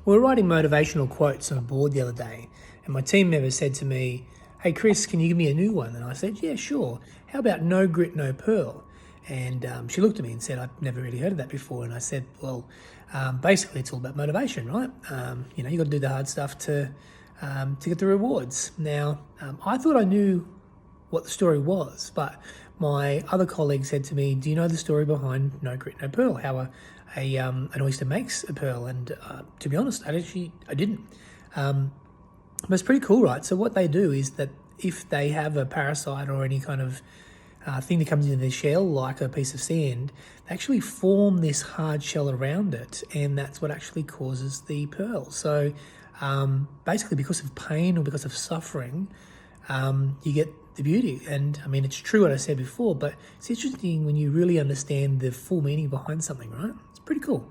We were writing motivational quotes on a board the other day, and my team member said to me, "Hey Chris, can you give me a new one?" And I said, "Yeah, sure. How about no grit, no pearl?" And she looked at me and said, "I've never really heard of that before." And I said, "Well, basically it's all about motivation, right? You got to do the hard stuff to get the rewards." Now, I thought I knew what the story was, but my other colleague said to me, "Do you know the story behind No Grit, No Pearl? How an oyster makes a pearl?" And to be honest, I didn't. But it's pretty cool, right? So what they do is that if they have a parasite or any kind of thing that comes into their shell, like a piece of sand, they actually form this hard shell around it, and that's what actually causes the pearl. So basically, because of pain or because of suffering, you get the beauty. And I mean, it's true what I said before, but it's interesting when you really understand the full meaning behind something, right? It's pretty cool.